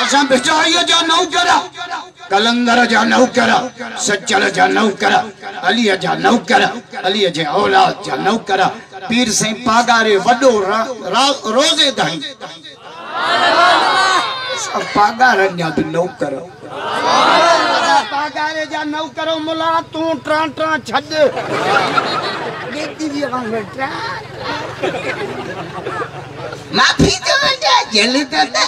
असां बिचाईअ जा नौकर, कलंदर जा नौकर, सच्चर जा नौकर, अलीअ जा नौकर, अलीअ जे औलाद जा नौकर, पीर साईं पागारे वडो रोज़े ताईं पागार जा भी नौकर, पागारे जा नौकर मुला तू ट्रा ट्रा छॾ देती भी वांगुरु माफी तो बेटा जेल दादा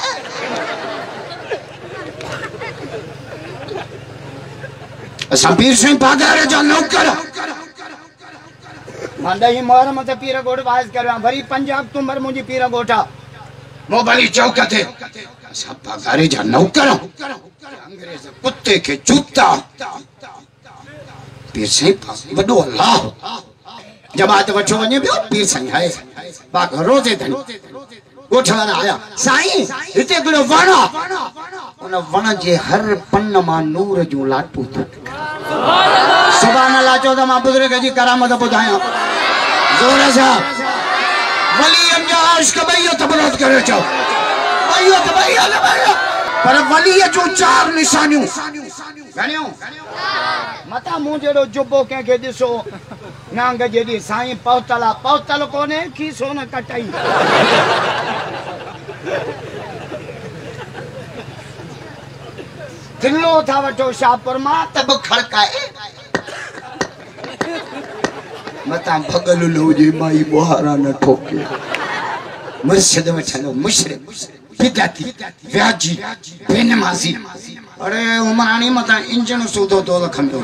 असां पीर साईं पागारे जा नौकर मंडई मोहर मत पीर गोड़ वाइस करवा वरी 5 अक्टूबर मुंजी पीर गोठा मोबाइल चौक ते असां पागारे जा नौकर अंग्रेज कुत्ते के जूता पीर साईं वडो अल्लाह जमात वठो वने बियो पीर साईं है बाग रोजे धन गोठवाना आया साईं हिते गड़ो वण उन वण जे हर पन मा नूर जो लाटू सुभान अल्लाह चो त मां बुजुर्ग जी करामत बुधाया जोर से वली जा इश्क भैया तबरत करे चो भैया पर वली जो 4 निशानियों गणियो मता मु जेड़ो जुबो के के दिसो नांग जेडी साईं पौतल कोने की सोन कटाई दिल्लो था वठो शाहपुर मा तब खड़काए मता भगल लो जी माई बुहारा न ठोके मुर्शिद वठनो मुशरिक बिदाती व्याजी बेनमाजी अरे उमरानी मता इंजन सूदो तो लखंदो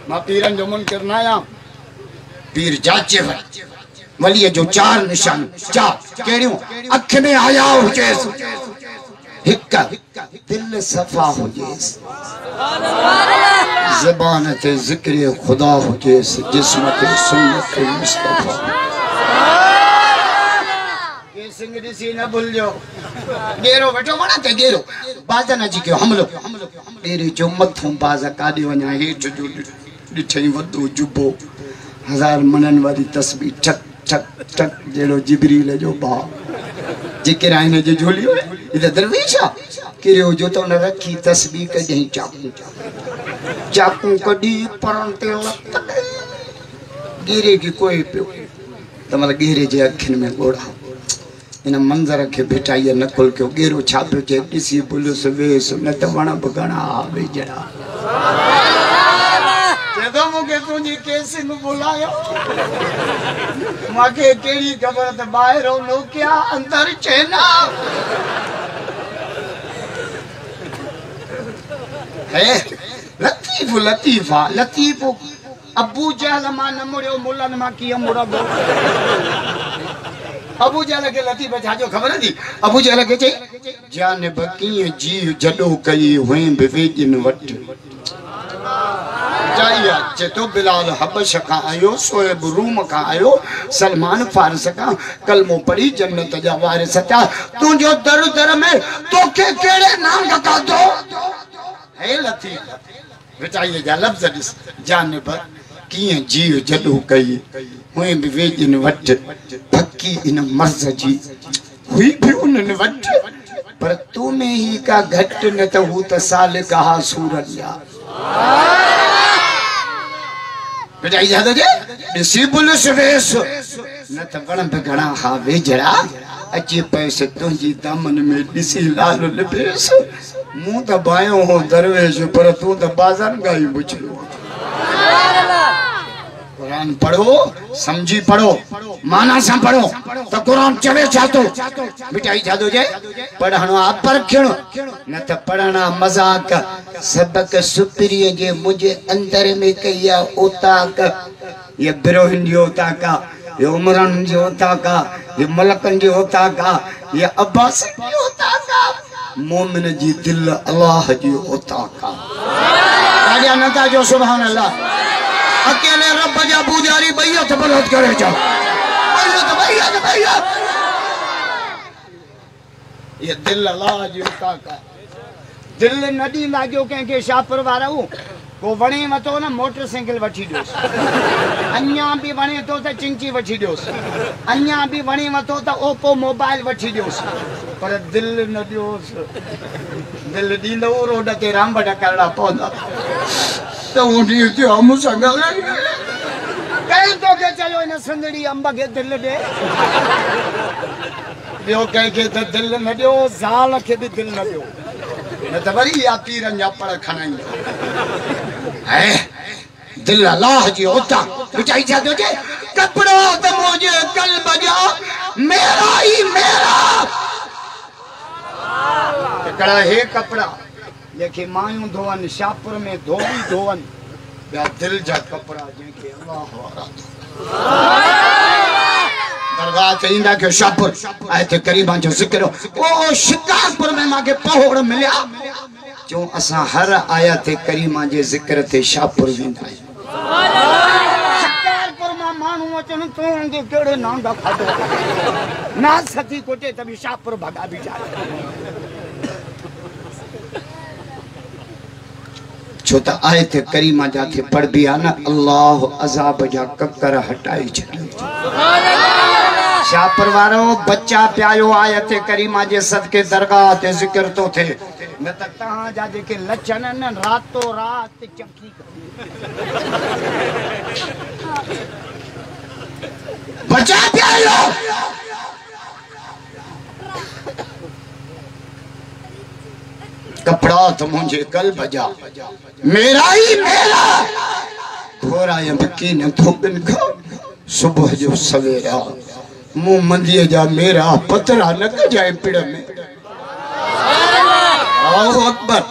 मा पीरन जो मुनकर नाया पीर जाचे वली जो 4 निशान 4 केड़ियों अख में आया हुजे हिक दिल सफा हुजे ज़बान ते जिक्र खुदा हुजे जिस्म ते सुन्नत मुस्तफा ये सिंह दिसी न भूल जो गेरो बैठो वणा ते गेरो बाजन जी के हमलो तेरे जो मथों बाजा काडे वना हेठ जो डिठई वदो जुबो 1000 मनन वाली तस्बीह ठक ठक ठक जेरो जिब्रील जो बा जिक्र आने जो झोली इधर दरवेशा किरो जो तो न रखी तस्बीह कहीं चाकू कडी परंते लत गिरे की कोई पे तमल गिरे जे अखिन में गोड़ा इन मंजर के बिठाई न खुल के गेरो छापो जे दिसी पुलिस वेस न त वण बगणा बेजड़ा जदो मुके तुजी केस नु बुलायो माके केड़ी खबर त बाहर नो क्या अंदर चेना है लतीफ अबू जहल मा न मुड़ियो मुलन मा की मुड़बो अबू जहल के लतीफ जाजो खबर थी अबू जहल के चे जान बकी जी जडो कई हुए बेवेजन वट जाया चे तो बिलाल हबश का आयो सोएब रूम का आयो सलमान फारस का कलमो पढ़ी जन्नत जा वारिस था तू जो दर दर में तो के केड़े नाम का दो है लतीफ बेचाई जा लफ्ज दिस जान पर किए जीव जडो कई हुए बेवेजन वट फकी इन मर्ज जी हुई भी उन वट पर तू में ही का घट न तो हु त साल कहा सूरया बेचाई जा दे डिसिबल सवेस न त वण बगणा हा वेजड़ा अचे पैसे तुझी दामन में दिसी लाल लिपेस मुंह त बायो हो दरवेश पर तू त बाजार गाई बुचलो कुरान पढ़ो समझी पढ़ो माना से पढ़ो तो कुरान चवे चातो मिटाई जादो जे पढ़नो आप परखणो न त पढ़ना मजाक सबक सुप्रिय जे मुझे अंदर में कया ओताक ये बिरोहिन जो ओताका ये उमरन जो ओताका ये मलकन जो ओताका ये अब्बास जो ओताका मोमिन जी दिल अल्लाह जी ओताका राजा नता जो सुभान अल्लाह अकेले रब जा पुजारी बैयत बलत करे जा बैयत ये दिल अल्लाह जी ओताका दिल नदी लागो के शाहपुर वारा को वणे मतो ना मोटरसाइकिल वठी दोस अन्या भी वणे तो त चिंची वठी दोस अन्या भी वणे मतो त ओप्पो मोबाइल वठी दोस पर दिल न दियोस दिल दींदो रोड ते रामबड़ करना पवंदा तो उठी जो हम संगल कहीं तो के चलो इन संदड़ी अंब के दिल दे बियो कह के तो दिल न दियो ज़ाल के भी दिल न दियो न तो वरी या पीरन जा पड़ खनाई है दिल अल्लाह जी होता बिचाई जा दो जे कपड़ा तो मुझे कल बजा मेरा ही मेरा कड़ा है कपड़ा लेके मायूं धोवन शाहपुर में धोबी धोवन या दिल जा कपड़ा जेके अल्लाह वारा दरगाह ते इंदा के शाहपुर आए थे करीबा जो जिक्र ओ शिकारपुर में माके पहोड़ मिलिया जो असा हर आया थे करीमा जे जिक्र थे शाहपुर विंदा शिकारपुर मा मानू अचन तो के केड़े नांगा खादो ना सती कोटे तभी शाहपुर भगा भी जाए छो त आए थे करीमा जाके पढ़ भी आना अल्लाह अजाब जा ककर हटाई छड़ी शाहपुर वारो बच्चा प्यायो आए थे करीमा जे सदके दरगाह ते जिक्र तो थे न त तहां जा जेके लचन न रातो रात चकी बच्चा प्यायो कपड़ा तो मुझे कल बजा मेरा ही मेरा थोड़ा या बकी न थोकन खा सुबह जो सवेरा मुंह मंदिए जा मेरा पतरा न जाए पिड़ में अल्लाहु अकबर